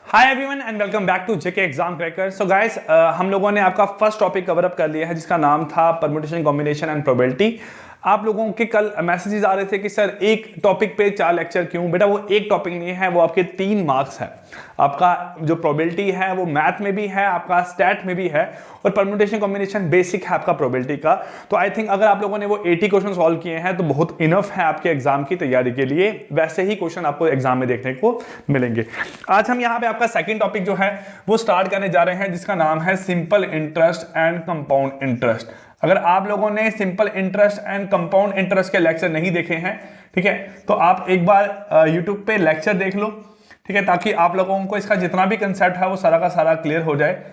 Hi everyone and welcome back to JK exam cracker. So guys, हम लोगों ने आपका फर्स्ट टॉपिक कवर अप कर लिया है जिसका नाम था परम्यूटेशन कॉम्बिनेशन एंड प्रोबेबिलिटी। आप लोगों के कल मैसेजेस आ रहे थे कि सर एक टॉपिक पे 4 लेक्चर क्यों? बेटा वो एक टॉपिक नहीं है, वो आपके 3 मार्क्स है। आपका जो प्रोबेबिलिटी है वो मैथ में भी है, आपका स्टैट में भी है, और परम्यूटेशन कॉम्बिनेशन बेसिक है आपका प्रोबेबिलिटी का। तो आई थिंक अगर आप लोगों ने वो 80 क्वेश्चन सॉल्व किए हैं तो बहुत इनफ है आपके एग्जाम की तैयारी के लिए। वैसे ही क्वेश्चन आपको एग्जाम में देखने को मिलेंगे। आज हम यहाँ पे आपका सेकंड टॉपिक जो है वो स्टार्ट करने जा रहे हैं जिसका नाम है simple interest and compound interest. अगर आप लोगों ने simple interest and compound interest के लेक्चर नहीं देखे हैं, ठीक है, तो आप एक बार यूट्यूब पे लेक्चर देख लो, ठीक है, ताकि आप लोगों को इसका जितना भी कंसेप्ट है वो सारा का सारा क्लियर हो जाए।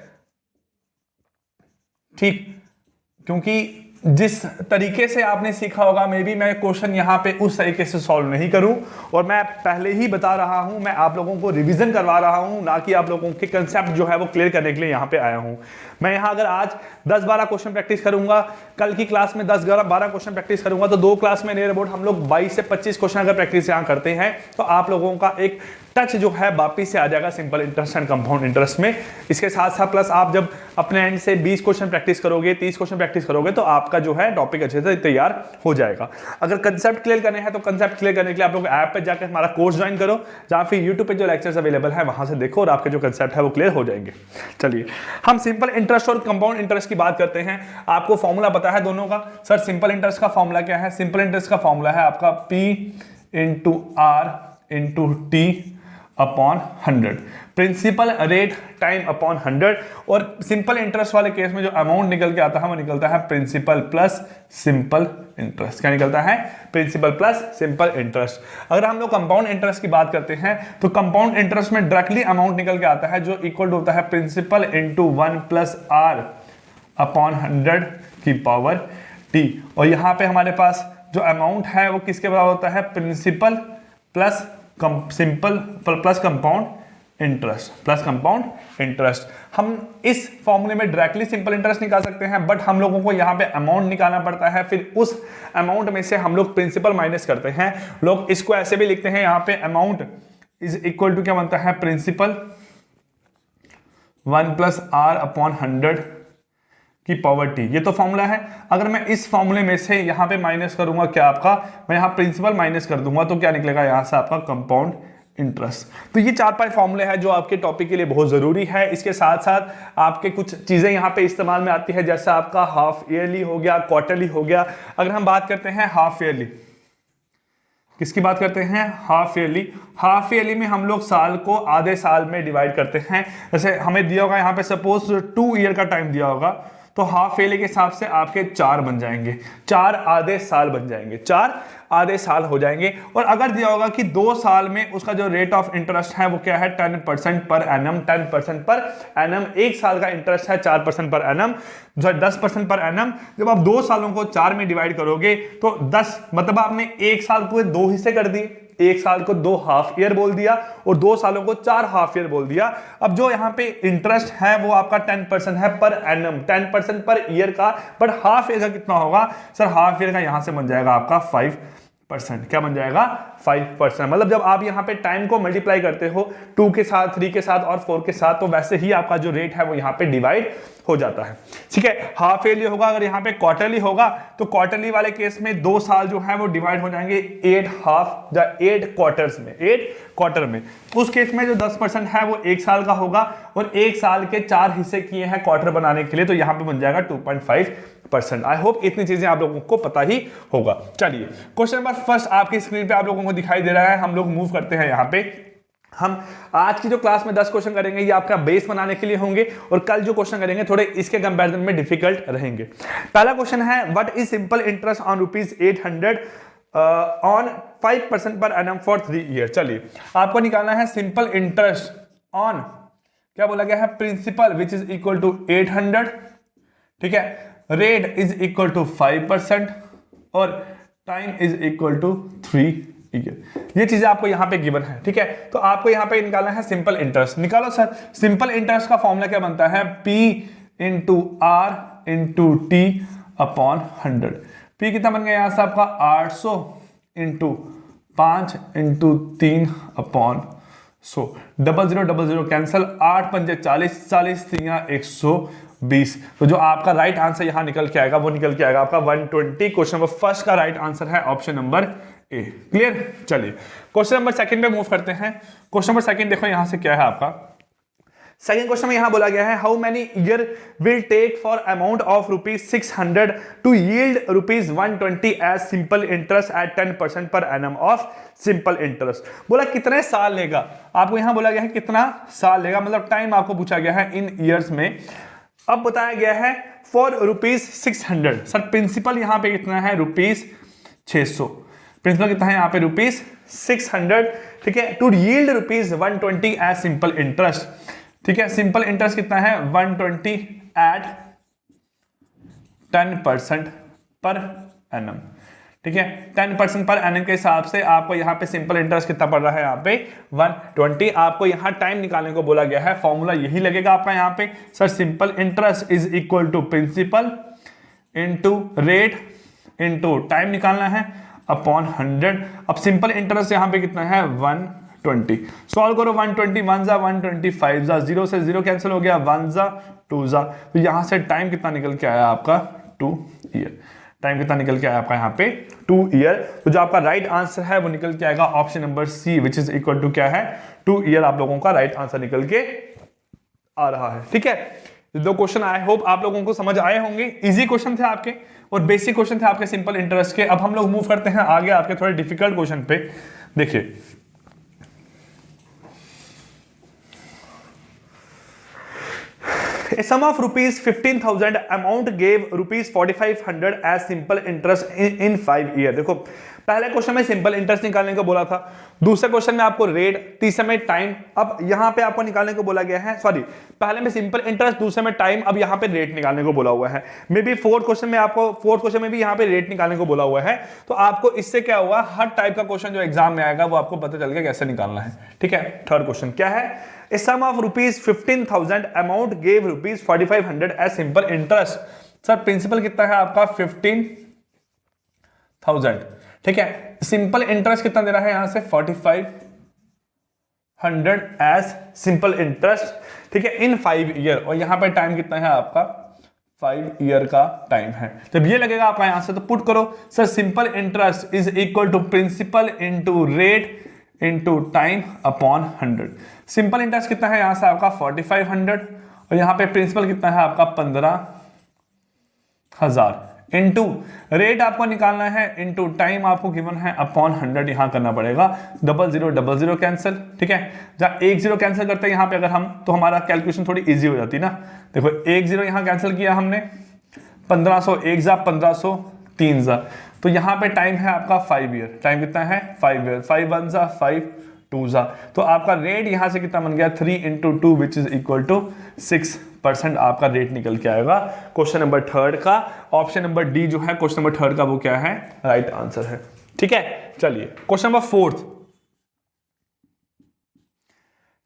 ठीक, क्योंकि जिस तरीके से आपने सीखा होगा मे बी मैं क्वेश्चन यहाँ पे उस तरीके से सॉल्व नहीं करूं, और मैं पहले ही बता रहा हूं, मैं आप लोगों को रिवीजन करवा रहा हूं, ना कि आप लोगों के कंसेप्ट जो है वो क्लियर करने के लिए यहाँ पे आया हूं। मैं यहाँ अगर आज 10-12 क्वेश्चन प्रैक्टिस करूंगा, कल की क्लास में 10-12 क्वेश्चन प्रैक्टिस करूंगा, तो 2 क्लास में नियर अबाउट हम लोग 22 से 25 क्वेश्चन अगर प्रैक्टिस यहाँ करते हैं तो आप लोगों का एक टच जो है वापिस से आ जाएगा simple interest and compound interest में। इसके साथ साथ प्लस आप जब अपने एंड से 20 क्वेश्चन प्रैक्टिस करोगे, 30 क्वेश्चन प्रैक्टिस करोगे, तो आपका जो है टॉपिक अच्छे से तैयार हो जाएगा। अगर कंसेप्ट क्लियर करने हैं तो कंसेप्ट क्लियर करने के लिए आप लोग ऐप पे जाकर हमारा कोर्स ज्वाइन करो, जहां फिर यूट्यूब पे जो लेक्चर्स अवेलेबल है वहां से देखो और आपके जो कंसेप्ट है वो क्लियर हो जाएंगे। चलिए हम सिंपल इंटरेस्ट और कंपाउंड इंटरेस्ट की बात करते हैं। आपको फॉर्मूला पता है दोनों का? सर सिंपल इंटरेस्ट का फॉर्मूला क्या है? सिंपल इंटरेस्ट का फॉर्मूला है आपका P into R into T upon 100, principal rate time upon 100। और सिंपल इंटरेस्ट वाले केस में जो अमाउंट निकल के आता है वो निकलता है प्रिंसिपल प्लस सिंपल इंटरेस्ट। क्या निकलता है? Principal plus simple interest. अगर हम लोग कंपाउंड इंटरेस्ट की बात करते हैं तो कंपाउंड इंटरेस्ट में डायरेक्टली अमाउंट निकल के आता है जो इक्वल होता है principal into 1 plus R upon 100 की पावर T। और यहाँ पे हमारे पास जो अमाउंट है वो किसके बराबर होता है? Principal plus simple plus compound interest, plus compound interest. हम इस फॉर्मूले में डायरेक्टली सिंपल इंटरेस्ट निकाल सकते हैं, बट हम लोगों को यहाँ पे अमाउंट निकालना पड़ता है, फिर उस अमाउंट में से हम लोग प्रिंसिपल माइनस करते हैं। लोग इसको ऐसे भी लिखते हैं यहाँ पे अमाउंट इज इक्वल टू क्या बनता है? प्रिंसिपल 1 प्लस R अपॉन 100 की पावर T। ये तो फॉर्मूला है। अगर मैं इस फॉर्मूले में से यहाँ पे माइनस करूंगा, क्या आपका, मैं यहाँ प्रिंसिपल माइनस कर दूंगा तो क्या निकलेगा यहाँ से? आपका कंपाउंड इंटरेस्ट। तो ये 4-5 फॉर्मूले हैं जो आपके टॉपिक के लिए बहुत जरूरी है। इसके साथ साथ आपके कुछ चीजें यहाँ पे इस्तेमाल में आती है, जैसे आपका हाफ ईयरली हो गया, क्वार्टरली हो गया। अगर हम बात करते हैं हाफ ईयरली, किसकी बात करते हैं? Half yearly. हाफ ईयरली में हम लोग साल को आधे साल में डिवाइड करते हैं। जैसे हमें दिया होगा यहाँ पे सपोज 2 ईयर का टाइम दिया होगा, तो हाफ ईयरली के हिसाब से आपके 4 बन जाएंगे, 4 आधे साल बन जाएंगे, 4 आधे साल हो जाएंगे। और अगर दिया होगा कि 2 साल में उसका जो रेट ऑफ इंटरेस्ट है वो क्या है? 10% पर एनम, 10% पर एनम। 1 साल का इंटरेस्ट है 4% पर एनम, 10% पर एनम। जब आप 2 सालों को 4 में डिवाइड करोगे तो 10, मतलब आपने 1 साल को 2 हिस्से कर दिए, 1 साल को 2 हाफ ईयर बोल दिया और 2 सालों को 4 हाफ ईयर बोल दिया। अब जो यहाँ पे इंटरेस्ट है वो आपका 10% है पर एनम, 10% पर ईयर का, बट हाफ ईयर का कितना होगा? सर हाफ ईयर का यहाँ से बन जाएगा आपका 5%। क्या बन जाएगा? 5%। मतलब जब आप यहाँ पे टाइम को मल्टीप्लाई करते हो 2 के साथ, 3 के साथ और 4 के साथ, तो वैसे ही आपका जो रेट है वो यहाँ पे डिवाइड हो जाता है। ठीक है, हाफ ईयरली होगा। अगर यहाँ पे क्वार्टरली होगा तो क्वार्टरली वाले केस में 2 साल जो है वो डिवाइड हो जाएंगे 8 हाफ या 8 क्वार्टर्स में, 8 क्वार्टर में। उस केस में जो 10% है वो 1 साल का होगा, और 1 साल के 4 हिस्से किए हैं क्वार्टर बनाने के लिए, तो यहाँ पे बन जाएगा 2.5%। आई होप इतनी चीजें आप लोगों को पता ही होगा। चलिए क्वेश्चन नंबर फर्स्ट आपकी स्क्रीन पे आप लोगों को दिखाई दे रहा है। हम लोग मूव करते हैं यहाँ पे। हम आज की जो क्लास में 10 क्वेश्चन करेंगे ये आपका बेस बनाने के लिए होंगे, और कल जो क्वेश्चन करेंगे थोड़े इसके कंपैरिजन में डिफिकल्ट रहेंगे। पहला क्वेश्चन है what is simple interest on ₹800 on 5% per annum for 3 year. चलिए आपको निकालना है सिंपल इंटरेस्ट ऑन, क्या बोला गया है? Principal which is equal to 800, ठीक है, रेट इज इक्वल टू 5% और time is equal to 3 year. ये चीजें आपको यहाँ पे गिवन है, ठीक है। तो आपको यहाँ पे निकालना है सिंपल इंटरेस्ट। निकालो सर। सिंपल इंटरेस्ट का फॉर्मूला क्या बनता है? P into R into T upon 100। P कितना बन गया यहाँ से आपका? 800 इंटू 5 इंटू 3 अपॉन 0000 कैंसिल, 8 पंजे 40, 40 तियां 120। तो जो आपका राइट आंसर यहां निकल के आएगा वो निकल के आएगा आपका 120। क्वेश्चन नंबर फर्स्ट का राइट आंसर है ऑप्शन नंबर ए। क्लियर। चलिए क्वेश्चन नंबर सेकंड पे मूव करते हैं। क्वेश्चन नंबर सेकंड देखो यहां से क्या है आपका। सेकंड क्वेश्चन में यहां बोला गया है how many year will take for amount of ₹600 to yield ₹120 as simple interest at 10% per annum of simple interest. बोला कितने साल लेगा, आपको यहां बोला गया है कितना साल लेगा, मतलब टाइम आपको पूछा गया है इन ईयर्स में। अब बताया गया है फॉर ₹600। सर प्रिंसिपल यहां पे कितना है ₹600। प्रिंसिपल कितना है यहाँ पे ₹600। ठीक है, to yield ₹120 as simple interest. ठीक है, सिंपल इंटरेस्ट कितना है 120 एट 10% पर एनम। ठीक है, 10% पर एनम के हिसाब से आपको यहाँ पे सिंपल इंटरेस्ट कितना पड़ रहा है यहाँ पे 120। आपको यहाँ टाइम निकालने को बोला गया है, फॉर्मूला यही लगेगा आपका यहाँ पे। Sir simple interest is equal to principal into rate into time निकालना है अपॉन 100। अब सिंपल इंटरेस्ट यहाँ पे कितना है 120। सॉल्व करो 120 1 जा 120 5 जा, 0 से 0 कैंसिल हो गया, 1 जा 2 जा। तो यहां से टाइम कितना निकल के आया आपका 2 ईयर। टाइम कितना निकल के आया आपका यहाँ पे 2 ईयर। तो जो आपका राइट आंसर है वो निकल के आएगा option number C which is equal to क्या है 2 ईयर। आप लोगों का राइट आंसर निकल के आ रहा है। ठीक है, दो क्वेश्चन आई होप आप लोगों को समझ आए होंगे। इजी क्वेश्चन थे आपके और बेसिक क्वेश्चन थे आपके सिंपल इंटरेस्ट के। अब हम लोग मूव करते हैं आगे आपके थोड़े डिफिकल्ट क्वेश्चन पे। देखिए A sum of ₹15,000 amount gave ₹4,500 as simple interest in 5 years। देखो पहले क्वेश्चन में सिंपल इंटरेस्ट निकालने को बोला था, दूसरे क्वेश्चन में आपको रेट, तीसरे में टाइम। अब यहां पे आपको निकालने को बोला गया है, सॉरी पहले में सिंपल इंटरेस्ट, दूसरे में टाइम, अब यहां पे रेट निकालने को बोला हुआ है। मे बी फोर्थ क्वेश्चन में भी यहां पे रेट निकालने को बोला हुआ है। तो आपको इससे क्या हुआ, हर टाइप का क्वेश्चन जो एग्जाम में आएगा वो आपको पता चल गया कैसे निकालना है। ठीक है, थर्ड क्वेश्चन क्या है, A sum of ₹15,000 amount gave ₹4,500 as simple interest। Sir principal कितना है आपका 15,000। ठीक है, सिंपल इंटरेस्ट कितना दे रहा है यहां से 4,500 एज सिंपल इंटरेस्ट। ठीक है, इन 5 ईयर, और यहां पे टाइम कितना है आपका 5 ईयर का टाइम है। जब ये लगेगा आपका यहां से तो पुट करो sir simple interest is equal to principal into rate into time upon 100। Simple interest कितना है यहां से आपका 4,500 और यहां पे प्रिंसिपल कितना है आपका 15,000 इंटू रेट आपको निकालना है इंटू टाइम आपको गिवन है अपॉन 100 यहां करना पड़ेगा। 0000 कैंसिल। ठीक है, जहां 1 0 कैंसिल करते हैं यहां पे अगर हम, तो हमारा कैलकुलेशन थोड़ी इजी हो जाती है ना। देखो 1 0 यहां कैंसिल किया हमने, 1500 1 जा 1500 3 जा, तो यहां पे टाइम है आपका 5 ईयर। टाइम कितना है 5 ईयर, 5 1 जा 5 2 जा, तो आपका रेट यहां से कितना बन गया 3 × 2 विच इज इक्वल टू 6% आपका रेट निकल के आएगा। क्वेश्चन नंबर थर्ड का ऑप्शन नंबर डी जो है क्वेश्चन नंबर थर्ड का वो क्या है राइट आंसर है। ठीक है, चलिए क्वेश्चन नंबर फोर्थ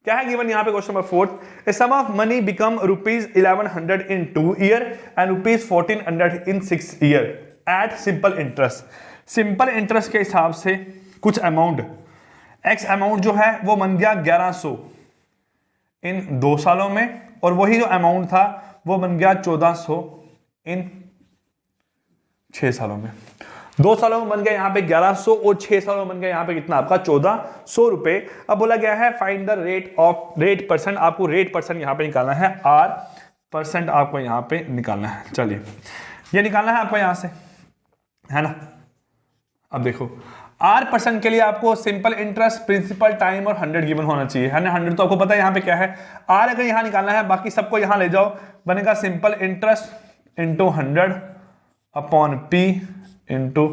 क्या है गिवन यहां पे। Question number fourth, a sum of money become ₹1100 in 2 year and ₹1400 in 6 year at simple interest. Simple interest के हिसाब से कुछ अमाउंट एक्स अमाउंट जो है वो बन गया 1100 इन 2 सालों में, और वही जो अमाउंट था वो बन गया 1400 इन 6 सालों में। 2 सालों में बन गया यहाँ पे 1100 और 6 सालों में बन गया यहाँ पे कितना आपका 1400 रुपए। अब बोला गया है फाइंड द रेट परसेंट, आपको रेट परसेंट यहाँ पे निकालना है, R% आपको यहाँ पे निकालना है। चलिए ये निकालना है आपको यहाँ से, है ना। अब देखो R% के लिए आपको सिंपल इंटरेस्ट, प्रिंसिपल, टाइम और 100 गिवन होना चाहिए, है ना। 100 तो आपको पता है यहाँ पे क्या है, R अगर यहाँ निकालना है, बाकी सबको यहाँ ले जाओ, बनेगा simple interest into 100 upon P into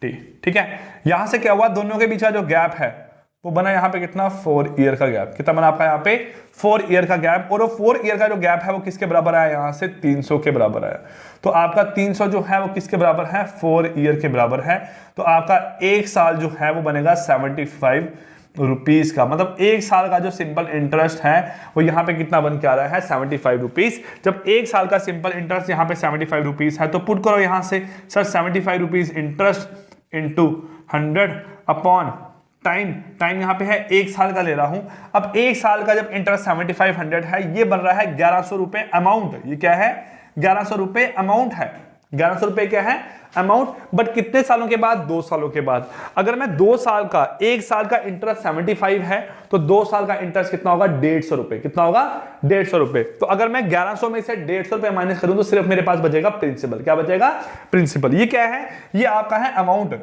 T। ठीक है, यहां से क्या हुआ, दोनों के बीच का जो गैप है वो बना यहाँ पे कितना 4 ईयर का गैप। कितना बना आपका यहाँ पे 4 ईयर का गैप, और वो 4 ईयर का जो गैप है वो किसके बराबर आया, यहाँ से 300 के बराबर आया। तो आपका 300 जो है वो किसके बराबर है 4 ईयर के बराबर है। तो आपका एक साल जो है वो बनेगा 75 रुपीज का, मतलब एक साल का जो सिंपल इंटरेस्ट है वो यहाँ पे कितना बन के आ रहा है 75 रुपीज। जब एक साल का सिंपल इंटरेस्ट यहाँ पे 75 रुपीज है तो पुट करो यहाँ से sir 75 rupees interest into 100 upon time यहाँ पे है 1 साल का ले रहा हूं। अब 1 साल का जब इंटरेस्ट 7500 है, ये बन रहा है 1100 रुपए अमाउंट। ये क्या है? 1100 रुपए अमाउंट है। 1100 रुपए क्या है? अमाउंट। बट कितने सालों के बाद? 2 सालों के बाद। अगर मैं 2 साल का, 1 साल का इंटरेस्ट 75 है तो 2 साल का इंटरेस्ट कितना होगा? 150 रुपए। कितना होगा? 150 रुपए। तो अगर मैं 1100 में से 150 रुपए माइनस करूं तो सिर्फ मेरे पास बचेगा प्रिंसिपल। क्या बचेगा? प्रिंसिपल। ये क्या है? ये आपका है अमाउंट।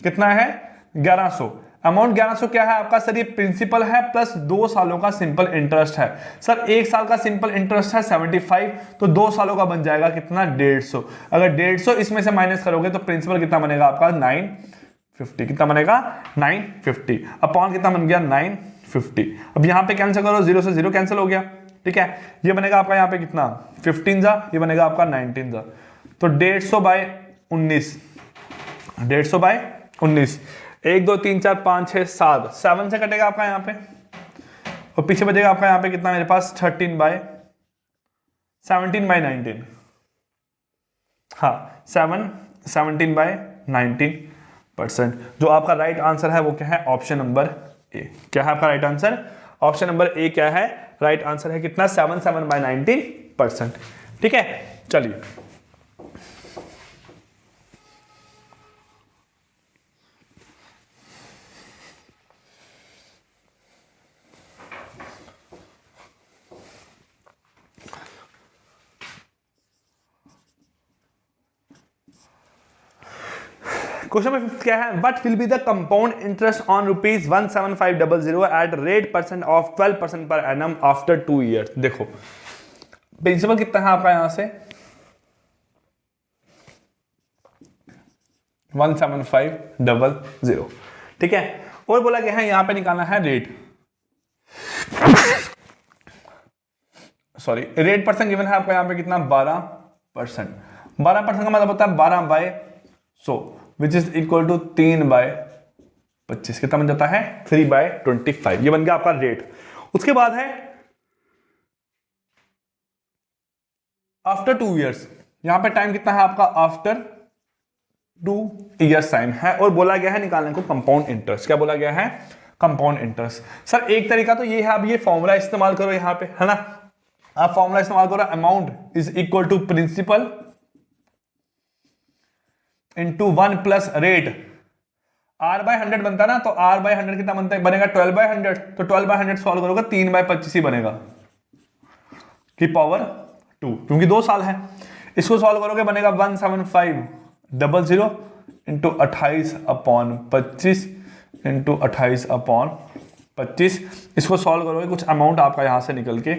कितना है? 1100। अमाउंट 1100 क्या है आपका? सर ये प्रिंसिपल है प्लस 2 सालों का सिंपल इंटरेस्ट है। सर 1 साल का सिंपल इंटरेस्ट है 75, तो 2 सालों का बन जाएगा कितना? 150। अगर 150 इसमें से माइनस करोगे तो प्रिंसिपल कितना बनेगा आपका? 950। कितना बनेगा? 950 अपॉन कितना बन गया? 950। अब यहां पे कैंसिल करो, 0 से 0 कैंसिल हो गया। ठीक है, ये बनेगा आपका यहाँ पे कितना? 15 जा, ये बनेगा आपका 19 जा। तो 150/19, 150/19। 1 2 3 4 5 6 7, 7 से कटेगा आपका यहाँ पे, और पीछे बचेगा आपका यहाँ पे कितना मेरे पास? 17/19। हाँ 17/19%। जो आपका राइट आंसर है वो क्या है? Option number A. क्या है आपका right answer? Option number A क्या है? राइट आंसर है कितना? 7/19%। ठीक है, चलिए क्वेश्चन नंबर 5 क्या है? What will be the compound interest on ₹17500 at rate percent of 12% per annum after 2 years. देखो प्रिंसिपल कितना है आपका यहां से? 17500। ठीक है, और बोला गया है यहां पे निकालना है rate. Sorry, rate percent given है आपका यहां पे कितना? 12%। 12% का मतलब होता है 12/100 विच इज इक्वल टू 3/25। कितना बन जाता है? 3/25। ये बन गया आपका रेट। उसके बाद है आफ्टर 2 ईयर्स। यहां पे टाइम कितना है आपका? आफ्टर 2 ईयर्स टाइम है, और बोला गया है निकालने को कंपाउंड इंटरेस्ट। क्या बोला गया है? Compound interest. सर एक तरीका तो ये है, आप ये फॉर्मूला इस्तेमाल करो यहां पे, है ना? आप फॉर्मूला इस्तेमाल करो, amount is equal to principal into 1 plus rate. R/100 बनता है ना, तो R/100 कितना बनता है? बनेगा 12/100। तो 12/100 सॉल्व करोगे 3/25 ही बनेगा की पावर 2, क्योंकि 2 साल है। इसको सॉल्व करोगे बनेगा 17500 इंटू 28/25 इंटू 28/25। इसको सॉल्व करोगे कुछ अमाउंट आपका यहां से निकल के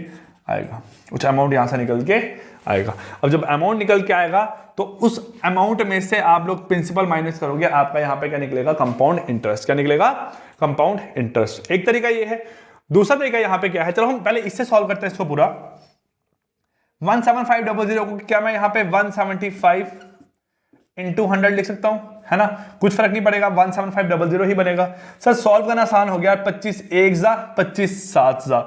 आएगा, कुछ अमाउंट यहां से निकल के आएगा। अब जब अमाउंट निकल के आएगा तो उस अमाउंट में से आप लोग प्रिंसिपल माइनस करोगे, आपका यहां पे क्या निकलेगा? Compound interest. क्या निकलेगा? Compound interest. एक तरीका ये है। दूसरा तरीका यहां पे क्या है? चलो हम पहले इससे सॉल्व करते हैं इसको पूरा। 17500 को क्या मैं यहां पे 175 इंटू 100 लिख सकता हूं, है ना? कुछ फर्क नहीं पड़ेगा, 17500 ही बनेगा। सर सॉल्व करना आसान हो गया। 25 1 जा 25 7 जा,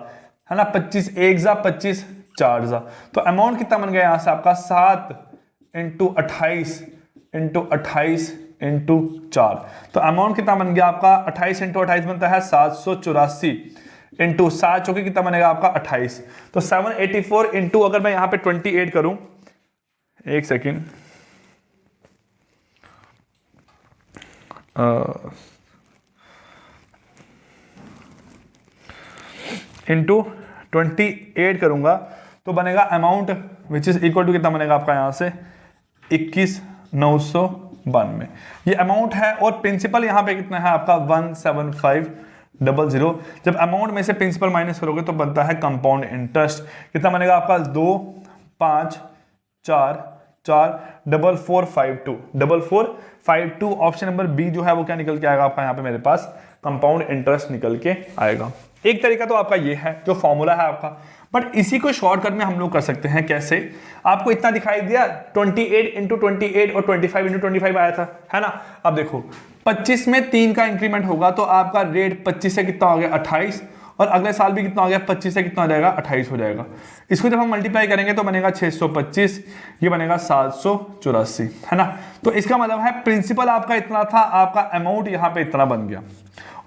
है ना? 25 1 जा 25 4 जा। तो अमाउंट कितना बन गया यहां से आपका? 7 इंटू 28 इंटू 28 इंटू 4। तो अमाउंट कितना बन गया आपका? 28 इंटू 28 बनता है 784 इंटू 7 चौके कितना बनेगा आपका? 28। तो 784 इंटू, अगर मैं यहां पे 28 करूं, एक सेकेंड, इंटू 28 करूंगा तो बनेगा amount which is equal to कितना बनेगा आपका यहां से? 21,992। ये अमाउंट है, और प्रिंसिपल यहां पे कितना है आपका? 17500। जब अमाउंट में से प्रिंसिपल माइनस करोगे तो बनता है कंपाउंड इंटरेस्ट। कितना बनेगा आपका? 2 5 4 4 4 4 5 2 4 4 5 2। ऑप्शन नंबर बी जो है वो क्या निकल के आएगा आपका? यहाँ पे मेरे पास कंपाउंड इंटरेस्ट निकल के आएगा। एक तरीका तो आपका ये है जो फॉर्मूला है आपका, बट इसी को शॉर्टकट में हम लोग कर सकते हैं। कैसे? आपको इतना दिखाई दिया 28 इंटू 28 और 25 इंटू 25 आया था, है ना? अब देखो 25 में 3 का इंक्रीमेंट होगा तो आपका रेट 25 से कितना हो गया? 28, और अगले साल भी कितना हो गया 25 से कितना हो जाएगा 28 हो जाएगा। इसको जब हम मल्टीप्लाई करेंगे तो बनेगा 625, ये बनेगा 784, है ना। तो इसका मतलब है प्रिंसिपल आपका इतना था, आपका अमाउंट यहाँ पे इतना बन गया,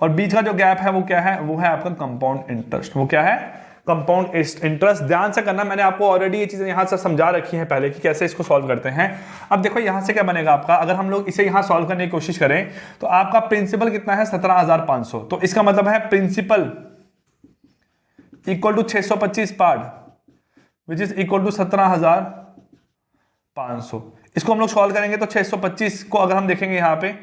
और बीच का जो गैप है वो क्या है, वो है आपका कंपाउंड इंटरेस्ट। वो क्या है, कंपाउंड इंटरेस्ट। ध्यान से करना, मैंने आपको ऑलरेडी ये चीजें यहां से समझा रखी है पहले कि कैसे इसको सॉल्व करते हैं। अब देखो यहां से क्या बनेगा आपका, अगर हम लोग इसे यहां सॉल्व करने की कोशिश करें तो आपका प्रिंसिपल कितना है 17,500। तो इसका मतलब है principal equal to 625 part which is equal to 17,500। इसको हम लोग सॉल्व करेंगे तो 625 को अगर हम देखेंगे यहां पे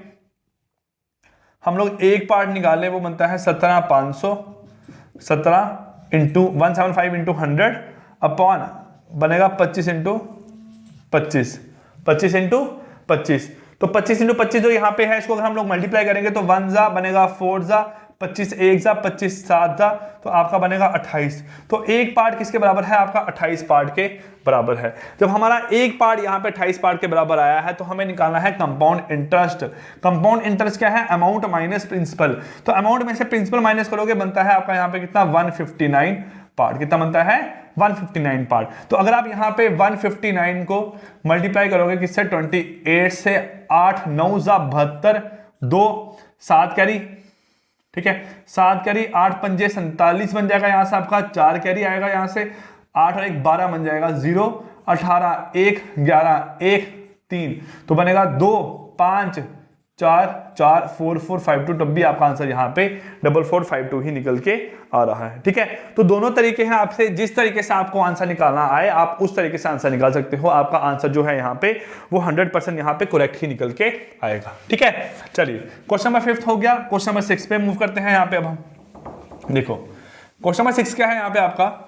हम लोग एक पार्ट निकालें, वो बनता है 17,500, 17 इंटू 175 इंटू 100 अपॉन बनेगा 25 इंटू 25, 25 इंटू 25। तो 25 इंटू 25 जो यहाँ पे है, इसको अगर हम लोग मल्टीप्लाई करेंगे तो 1 जा बनेगा 4 जा, 25 1 जा, 25 7 जा, तो आपका बनेगा 28। तो एक पार्ट किसके बराबर है, आपका 28 पार्ट के बराबर है। जब हमारा एक पार्ट यहाँ पे 28 पार्ट के बराबर आया है तो हमें निकालना है कंपाउंड इंटरेस्ट। कंपाउंड इंटरेस्ट क्या है, अमाउंट माइनस प्रिंसिपल। तो अमाउंट में से प्रिंसिपल माइनस करोगे बनता है आपका यहाँ पे कितना 159 पार्ट। कितना बनता है 159 पार्ट। तो अगर आप यहाँ पे 159 को मल्टीप्लाई करोगे किससे 28 से, 8 9 जा 72, 2 7 कैरी, ठीक है 7 कैरी, 8 पंजे 47 बन जाएगा, यहां से आपका 4 कैरी आएगा, यहां से 8 और 1 12 बन जाएगा, 0 18 1 11 1 3, तो बनेगा 2 5 4 4 4 4 5 2। तब भी आपका आंसर यहाँ पे 4452 ही निकल के आ रहा है। ठीक है, तो दोनों तरीके हैं, आपसे जिस तरीके से आपको आंसर निकालना आए आप उस तरीके से आंसर निकाल सकते हो। आपका आंसर जो है यहाँ पे वो 100% यहाँ पे करेक्ट ही निकल के आएगा। ठीक है, चलिए क्वेश्चन नंबर 5 हो गया। क्वेश्चन नंबर 6 पे मूव करते हैं। यहाँ पे अब हम देखो क्वेश्चन नंबर 6 क्या है यहाँ पे आपका,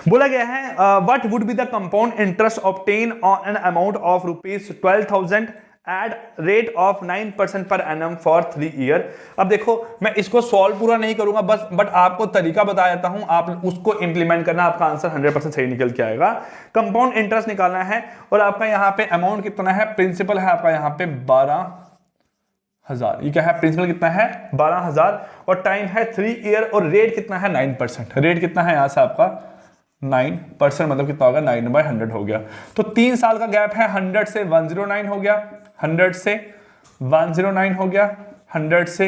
बोला गया है what would be the compound interest obtain on an amount of ₹12,000 at rate of 9% per annum for 3 year. अब देखो मैं इसको सॉल्व पूरा नहीं करूंगा बस, बट आपको तरीका बता देता हूं, आप उसको इंप्लीमेंट करना, आपका आंसर 100% सही निकल के आएगा। कंपाउंड इंटरेस्ट निकालना है और आपका यहाँ पे अमाउंट कितना है, प्रिंसिपल है आपका यहाँ पे 12,000। ये क्या है, प्रिंसिपल कितना है 12,000 और टाइम है 3 ईयर और रेट कितना है 9%। रेट कितना है यहाँ से आपका 9%, मतलब कितना होगा 9/100 हो गया। तो 3 साल का गैप है, 100 से 109 हो गया, 100 से 109 हो गया, 100 से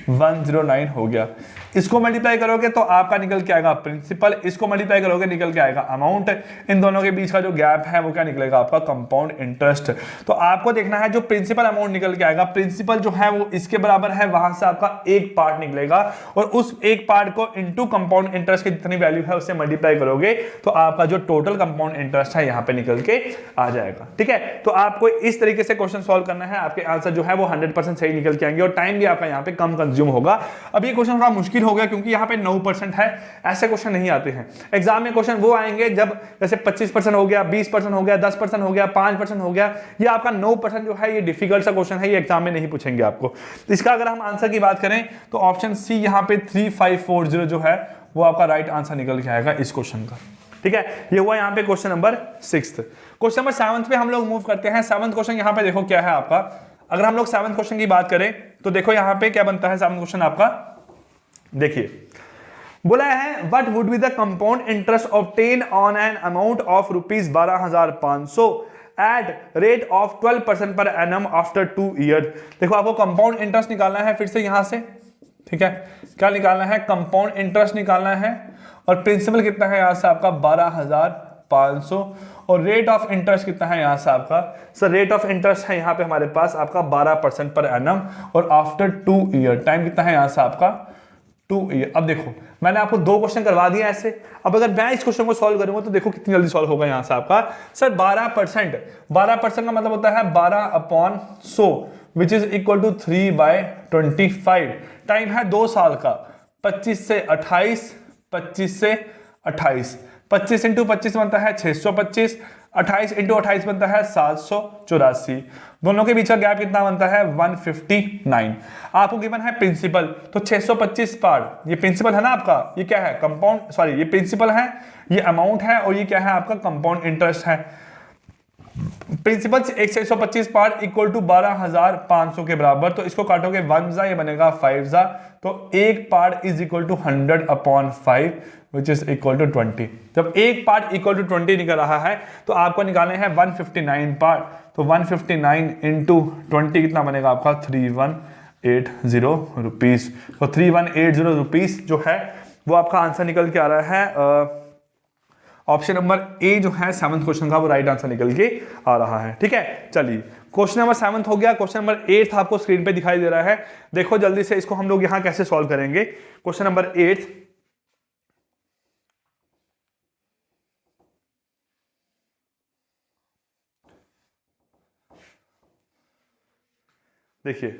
109 हो गया। इसको मल्टीप्लाई करोगे तो आपका निकल के आएगा प्रिंसिपल, इसको मल्टीप्लाई करोगे निकल के आएगा अमाउंट। इन दोनों के बीच का जो गैप है वो क्या निकलेगा आपका कंपाउंड इंटरेस्ट। तो आपको देखना है जो प्रिंसिपल अमाउंट निकल के आएगा, प्रिंसिपल जो है वो इसके बराबर है, वहां से आपका एक पार्ट निकलेगा और उस एक पार्ट को इनटू कंपाउंड इंटरेस्ट की जितनी वैल्यू है उससे मल्टीप्लाई करोगे तो आपका जो टोटल कंपाउंड इंटरेस्ट है यहाँ पे निकल के आ जाएगा। ठीक है, तो आपको इस तरीके से क्वेश्चन सॉल्व करना है, आपके आंसर जो है वो 100% सही निकल के आएंगे और टाइम भी आपका यहाँ पे कम कंज्यूम होगा। अब ये क्वेश्चन थोड़ा मुश्किल हो गया क्योंकि यहाँ पे 9% है, ऐसे क्वेश्चन नहीं आते हैं एग्जाम में। क्वेश्चन वो आएंगे जब जैसे 25% हो गया, 20% हो गया, 10% हो गया, 5% हो गया। ये आपका 9% जो है ये डिफिकल्ट सा क्वेश्चन है, ये एग्जाम में नहीं पूछेंगे आपको। इसका अगर हम आंसर की बात करें तो ऑप्शन सी यहाँ पे 3540 जो है वो आपका राइट आंसर निकल के आएगा इस क्वेश्चन का। ठीक है, ये हुआ यहाँ पे क्वेश्चन नंबर 6। क्वेश्चन नंबर 7 पे हम लोग मूव करते हैं। 7वां क्वेश्चन यहाँ पे देखो क्या है आपका, अगर हम लोग 7वां क्वेश्चन की बात करें तो देखो यहाँ पे क्या बनता है 7वां क्वेश्चन आपका, देखिए बोला है what would be the compound interest obtain on an amount of ₹12,500 at rate of 12% per annum after 2 year. देखो आपको कंपाउंड इंटरेस्ट निकालना है फिर से यहां से, ठीक है, क्या निकालना है, कंपाउंड इंटरेस्ट निकालना है और प्रिंसिपल कितना है यहां से आपका 12,500 और रेट ऑफ इंटरेस्ट कितना है यहां से आपका, सर रेट ऑफ इंटरेस्ट है यहां पे हमारे पास आपका 12% पर एनम और आफ्टर 2 ईयर टाइम कितना है यहां से आपका 2 ईयर। अब देखो मैंने आपको 2 क्वेश्चन करवा दिया ऐसे, अब अगर मैं इस क्वेश्चन को सॉल्व करूंगा तो देखो कितनी जल्दी सॉल्व होगा यहां से आपका, सर 12% का मतलब होता है 12/100 which is equal to 3/25। Time है 2 साल का, 25 से 28, 25 से 28, 25 इंटू 25 बनता है 625, 28 इंटू 28 बनता है 784। दोनों के बीच का गैप कितना बनता है 159। आपको गिवन है प्रिंसिपल, तो 625 पार्ट, ये प्रिंसिपल है ना आपका, ये क्या है कंपाउंड, सॉरी ये प्रिंसिपल है, ये अमाउंट है और ये क्या है आपका कंपाउंड इंटरेस्ट है। प्रिंसिपल से 1 से 125 पार्ट इक्वल टू 12,500 के बराबर, तो इसको काटोगे 1 जा, ये बनेगा 5 जा, तो एक part is equal to 100/5 which is equal to 20। जब एक पार्ट इक्वल टू 20 निकल रहा है तो आपको निकालने हैं 159 पार्ट, तो 159 इंटू 20 कितना बनेगा आपका 3180 रुपीज। तो 3180 रुपीज जो है वो आपका आंसर निकल के आ रहा है ऑप्शन नंबर ए जो है 7th क्वेश्चन का वो राइट आंसर निकल के आ रहा है। ठीक है, चलिए क्वेश्चन नंबर 7 हो गया। क्वेश्चन नंबर 8 आपको स्क्रीन पे दिखाई दे रहा है, देखो जल्दी से इसको हम लोग यहां कैसे सॉल्व करेंगे। क्वेश्चन नंबर 8, देखिए,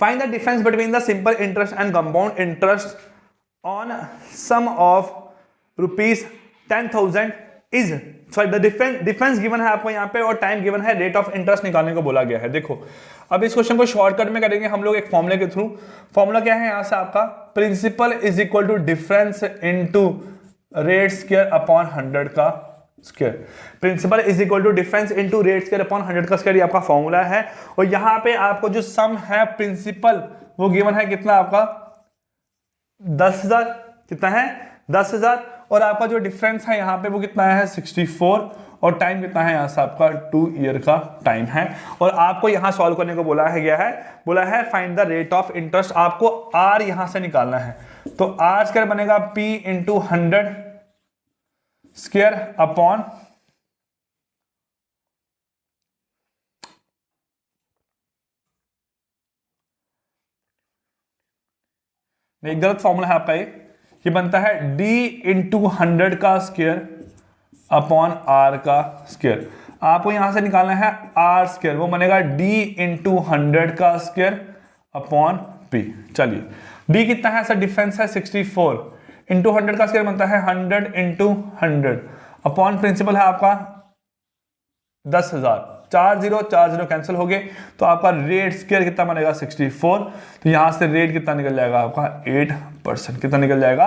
find the difference between the simple interest and compound interest on sum of ₹10,000 is, sorry the difference given है आपको यहाँ पे और टाइम गिवन है, रेट ऑफ इंटरेस्ट निकालने को बोला गया है। देखो अब इस क्वेश्चन को शॉर्टकट में करेंगे हम लोग एक फॉर्मूले के थ्रू। फॉर्मूला क्या है यहाँ से आपका, principal is equal to difference into rate square upon 100 का square. Principal is equal to difference into rate square upon 100 का स्क्वायर, ये आपका फॉर्मूला है। और यहाँ पे आपको जो सम है प्रिंसिपल वो गिवन है कितना आपका 10,000, कितना है 10,000, और आपका जो डिफरेंस है यहाँ पे वो कितना है 64, और टाइम कितना है यहाँ से आपका 2 ईयर का टाइम है। और आपको यहाँ सॉल्व करने को बोला है find the rate of interest, आपको आर यहाँ से निकालना है। तो आर स्क्वायर बनेगा P इंटू 100 स्क्वायर अपॉन नहीं, गलत फॉर्मूला है आपका ये बनता है D इंटू 100 का स्क्वायर अपॉन R का स्क्वायर। आपको यहां से निकालना है R स्क्वायर, वो बनेगा D इंटू 100 का स्क्वायर अपॉन P। चलिए D कितना है सर, डिफरेंस है 64 इंटू 100 का स्क्वायर बनता है 100 इंटू 100 अपॉन प्रिंसिपल है आपका 10,000, 40 कैंसिल हो गए, तो आपका रेट स्क्वायर कितना बनेगा 64। तो यहां से रेट कितना निकल जाएगा आपका 8%, कितना निकल जाएगा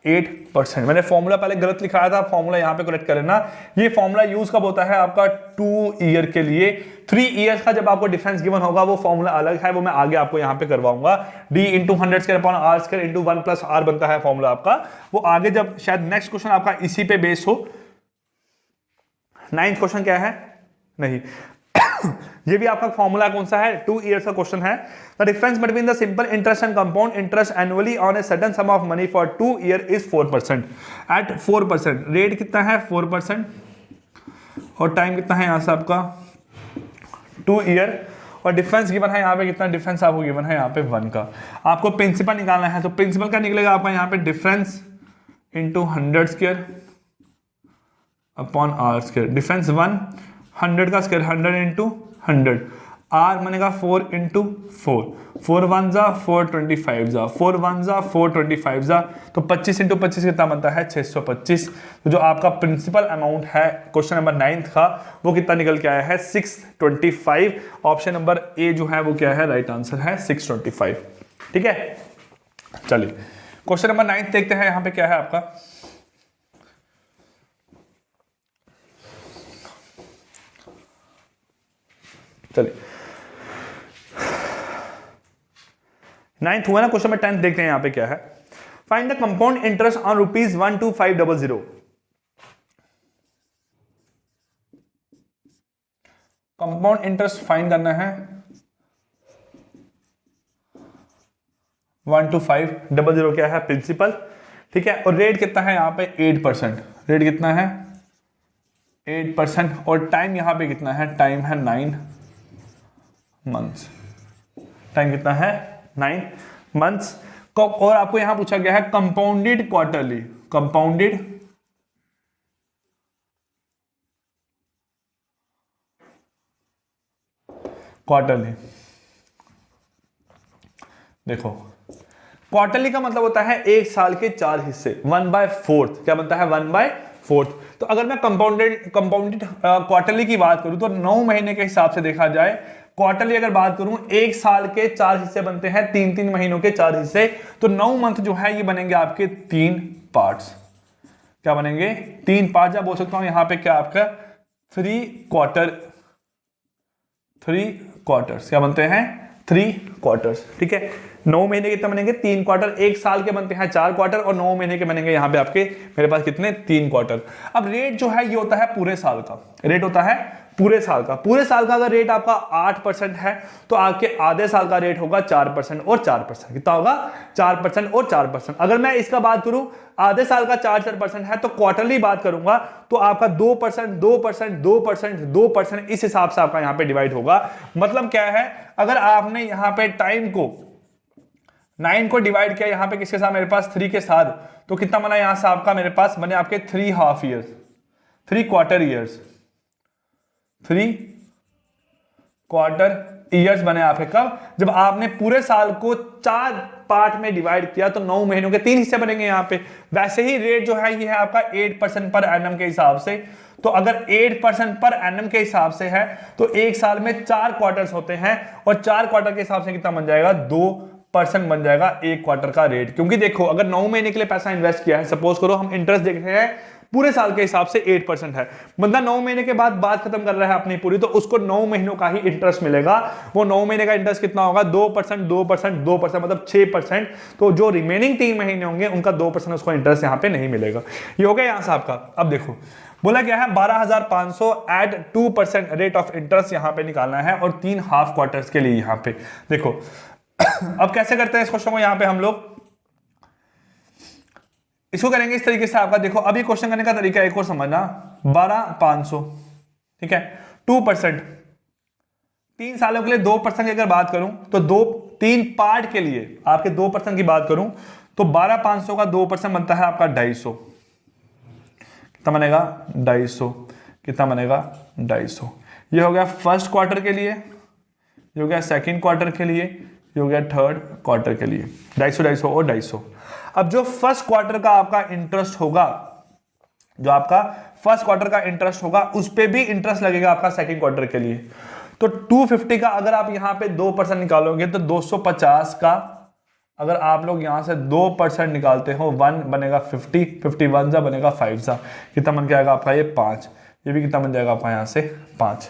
8%। मैंने फॉर्मूला पहले गलत लिखाया था, फॉर्मूला यहां पे करेक्ट कर लेना। ये फॉर्मूला यूज कब होता है आपका 2 ईयर के लिए, 3 ईयर्स का जब आपको डिफरेंस गिवन होगा वो फॉर्मूला अलग है, वो मैं आगे आपको यहां पे करवाऊंगा। D into 100 square upon R square into 1 plus R बनता है फॉर्मूला आपका, वो आगे जब शायद नेक्स्ट क्वेश्चन आपका इसी पे बेस हो। 9th क्वेश्चन क्या है, नहीं ये भी आपका फॉर्मूला कौन सा है, 2 इयर्स का क्वेश्चन है। The difference between the simple interest and compound interest annually on a certain sum of money for 2 year is 4%। At 4% rate कितना है 4%, और टाइम कितना है यहां से आपका 2 ईयर, और डिफरेंस गिवन है यहाँ पे कितना, डिफरेंस आपको गिवन है यहाँ पे 1 का। आपको प्रिंसिपल निकालना है, तो प्रिंसिपल का निकलेगा आपका यहाँ पे difference into 100 square upon R square. Difference 1, 100 का स्क्वायर 100 इंटू 100, R बनेगा 4 इंटू 4, 4 1 जा 425 जा, 4 1 जा 425 जा, तो 25 इंटू 25 कितना बनता है 625। तो जो आपका प्रिंसिपल अमाउंट है क्वेश्चन नंबर 9th का वो कितना निकल के आया है 625। ऑप्शन नंबर ए जो है वो क्या है, राइट आंसर है 625। ठीक है, चलिए क्वेश्चन नंबर 9 देखते हैं यहाँ पे क्या है आपका। चलिए 9th हुआ ना, क्वेश्चन में 10th देखते हैं यहाँ पे क्या है। Find the compound interest on ₹12500। Compound interest find करना है 12500 क्या है प्रिंसिपल, ठीक है, और रेट कितना है यहाँ पे 8%, रेट कितना है 8%, और टाइम यहाँ पे कितना है, टाइम है 9 मंथ्स, टाइम कितना है 9 मंथ्स। और आपको यहां पूछा गया है कंपाउंडेड क्वार्टरली, कंपाउंडेड क्वार्टरली। देखो क्वार्टरली का मतलब होता है एक साल के 4 हिस्से, 1/4, क्या बनता है 1/4। तो अगर मैं कंपाउंडेड क्वार्टरली की बात करूं तो 9 महीने के हिसाब से देखा जाए, क्वार्टरली अगर बात करूं एक साल के 4 हिस्से बनते हैं, 3-3 महीनों के 4 हिस्से, तो 9 मंथ जो है ये बनेंगे आपके 3 पार्ट्स। क्या बनेंगे 3 पार्ट, या बोल सकता हूं यहां पे क्या आपका 3 क्वार्टर्स क्या बनते हैं? 3 क्वार्टर्स। ठीक है, 9 महीने कितने बनेंगे? 3 क्वार्टर। एक साल के बनते हैं 4 क्वार्टर और 9 महीने के बनेंगे यहाँ पे आपके मेरे पास कितने? 3 क्वार्टर। अब रेट जो है ये होता है पूरे साल का, रेट होता है पूरे साल का। पूरे साल का अगर रेट आपका 8% है तो आपके आधे साल का रेट होगा 4% और 4%। कितना होगा? 4% और 4%। अगर मैं इसका बात करूं, आधे साल का 4% है तो क्वार्टरली बात करूंगा तो आपका 2%, 2%, 2%, 2% इस हिसाब से आपका यहां पे डिवाइड होगा। मतलब क्या है, अगर आपने यहां पे टाइम को 9 को डिवाइड किया यहां पे किसके साथ? मेरे पास 3 के साथ, तो कितना बना यहां से आपका? मेरे पास बने आपके 3 half years, 3 quarter years, 3 quarter years बने आपके। कब? जब आपने पूरे साल को 4 पार्ट में डिवाइड किया तो 9 महीनों के 3 हिस्से बनेंगे यहां पे। वैसे ही रेट जो है ये है आपका 8% पर एनम के हिसाब से। तो अगर 8% पर एनम के हिसाब से है तो एक साल में 4 क्वार्टर्स होते हैं और 4 क्वार्टर के हिसाब से कितना बन जाएगा? 2% बन जाएगा एक क्वार्टर का रेट। क्योंकि देखो अगर 9 महीने के लिए पैसा इन्वेस्ट किया है, सपोज करो हम इंटरेस्ट देख रहे हैं पूरे साल के हिसाब से 8% है, बंदा 9 महीने के बाद बात खत्म कर रहा है अपनी पूरी, तो उसको 9 महीनों का ही इंटरेस्ट मिलेगा। वो 9 महीने का इंटरेस्ट कितना होगा? 2%, 2%, 2%, मतलब 6%। तो जो रिमेनिंग 3 महीने होंगे उनका 2% उसको इंटरेस्ट यहां पे नहीं मिलेगा। ये हो गया यहां से आपका। अब देखो बोला क्या है? 12,500 एट 2% रेट ऑफ इंटरेस्ट यहां पे निकालना है और 3 हाफ क्वार्टर्स के लिए। यहां पे देखो अब कैसे करते हैं इस क्वेश्चन को? यहां पे हम लोग इसको करेंगे इस तरीके से आपका। देखो अभी क्वेश्चन करने का तरीका एक और समझना। 12,500, ठीक है, 2%, 3 सालों के लिए 2% की अगर बात करूं तो 3 पार्ट के लिए आपके 2% की बात करूं तो 12,500 का 2% बनता है आपका 250। कितना बनेगा? 250। कितना बनेगा? 250। ये हो गया फर्स्ट क्वार्टर के लिए, ये हो गया सेकंड क्वार्टर के लिए, ये हो गया थर्ड क्वार्टर के लिए। 250, 250 और 250। अब जो फर्स्ट क्वार्टर का आपका इंटरेस्ट होगा, जो आपका फर्स्ट क्वार्टर का इंटरेस्ट होगा उस पे भी इंटरेस्ट लगेगा आपका सेकंड क्वार्टर के लिए। तो 250 का अगर आप यहां पे 2% निकालोगे तो 250 का अगर आप लोग यहां से 2% निकालते हो 1 बनेगा 50, 51 सा बनेगा 5 सा। कितना बन के आएगा आपका? ये 5। ये भी कितना बन जाएगा आपका यहां से? 5।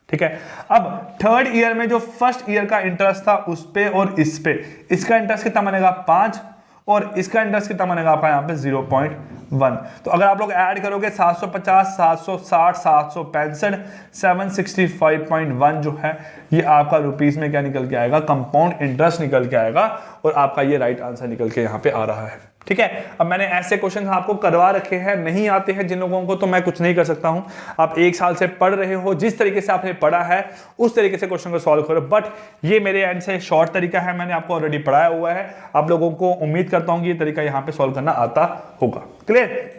ठीक है। अब थर्ड ईयर में जो फर्स्ट ईयर का इंटरेस्ट था उस पे और इस पे, इसका इंटरेस्ट कितना बनेगा? 5 और इसका इंटरेस्ट कितना बनेगा आपका यहाँ पे? 0.1। तो अगर आप लोग ऐड करोगे 750, 760, 765, 765.1 जो है ये आपका रुपीस में क्या निकल के आएगा? कंपाउंड इंटरेस्ट निकल के आएगा और आपका ये राइट आंसर निकल के यहाँ पे आ रहा है। ठीक है। अब मैंने ऐसे क्वेश्चन आपको करवा रखे हैं, नहीं आते हैं जिन लोगों को तो मैं कुछ नहीं कर सकता हूं। आप 1 साल से पढ़ रहे हो, जिस तरीके से आपने पढ़ा है उस तरीके से क्वेश्चन को सॉल्व करो। बट ये मेरे एंड से शॉर्ट तरीका है, मैंने आपको ऑलरेडी पढ़ाया हुआ है। आप लोगों को उम्मीद करता हूं कि ये तरीका यहां पे सॉल्व करना आता होगा। क्लियर?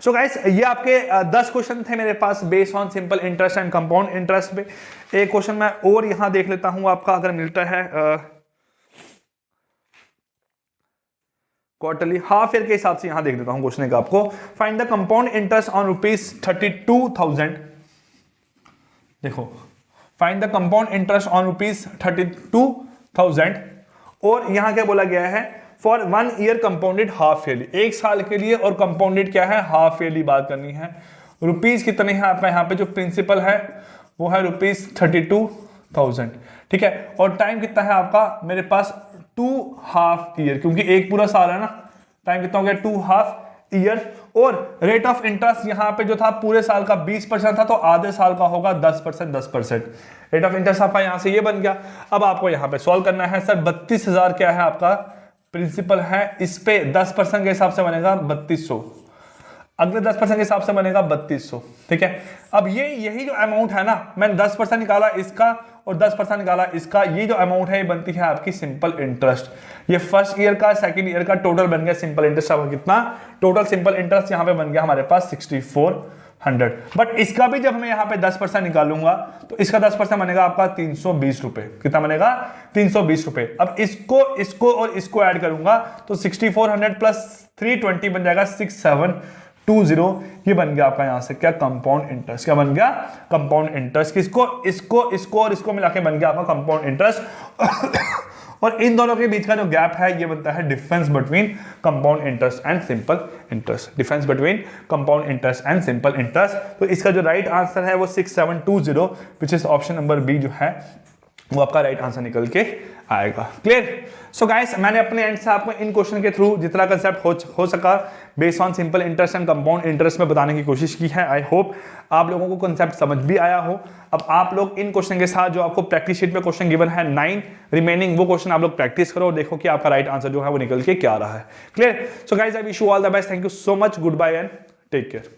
सो गाइस ये आपके 10 क्वेश्चन थे मेरे पास based on simple interest and compound interest पे। एक क्वेश्चन मैं और यहां देख लेता हूं आपका, अगर मिलता है क्वार्टरली हाफ ईयर के हिसाब से यहां देख देता हूं क्वेश्चन का आपको। Find the compound interest on ₹32,000। देखो find the compound interest on ₹32,000 और यहां क्या बोला गया है? For 1 year compounded half yearly, 1 साल के लिए, और कंपाउंडेड क्या है? हाफ ईयरली बात करनी है। रुपीज कितने हैं आपका यहाँ पे? जो प्रिंसिपल है वो है ₹32,000। ठीक है। और टाइम कितना है आपका मेरे पास? 2 हाफ ईयर, क्योंकि एक पूरा साल है ना। टाइम कितना हो गया? 2 हाफ ईयर। और रेट ऑफ इंटरेस्ट यहाँ पे जो था पूरे साल का 20% था, तो आधे साल का होगा 10%, 10%। रेट ऑफ इंटरेस्ट आपका यहाँ से ये बन गया। अब आपको यहाँ पे सॉल्व करना है। सर 32,000 क्या है आपका प्रिंसिपल है, इस पे 10% के हिसाब से बनेगा 3200, अगले 10% के हिसाब से बनेगा 3200। ठीक है। अब ये यही जो अमाउंट है ना, मैंने 10% निकाला इसका और 10% निकाला इसका, ये जो अमाउंट है ये बनती है आपकी सिंपल इंटरेस्ट। ये फर्स्ट ईयर का सेकंड ईयर का टोटल बन गया सिंपल इंटरेस्ट। आपका कितना टोटल सिंपल इंटरेस्ट यहाँ पे बन गया हमारे पास? 6400। बट इसका भी जब मैं यहाँ पे 10% निकालूंगा तो इसका 10% बनेगा आपका 320 रुपए। कितना बनेगा? 320 रुपए। अब इसको और इसको ऐड करूंगा तो 6400 प्लस 320 बन जाएगा 6720। ये बन गया आपका यहां से क्या? Compound interest. क्या बन गया? Compound interest. किसको? इसको और इसको मिला के बन गया आपका कंपाउंड इंटरेस्ट। और इन दोनों के बीच का जो गैप है ये बनता है difference between compound interest and simple interest, difference between compound interest and simple interest. तो इसका जो राइट आंसर है वो 6720 which is option number B जो है वो आपका राइट आंसर निकल के आएगा। क्लियर? सो गाइस, मैंने अपने एंड से आपको इन क्वेश्चन के थ्रू जितना कंसेप्ट हो सका based on simple interest and compound interest में बताने की कोशिश की है। आई होप आप लोगों को कंसेप्ट समझ भी आया हो। अब आप लोग इन क्वेश्चन के साथ जो आपको प्रैक्टिस शीट में क्वेश्चन गिवन है 9 रिमेनिंग, वो क्वेश्चन आप लोग प्रैक्टिस करो और देखो कि आपका राइट आंसर जो है वो निकल के क्या रहा है। Clear? So guys, I wish you all the best. Thank you so much. Goodbye and take care.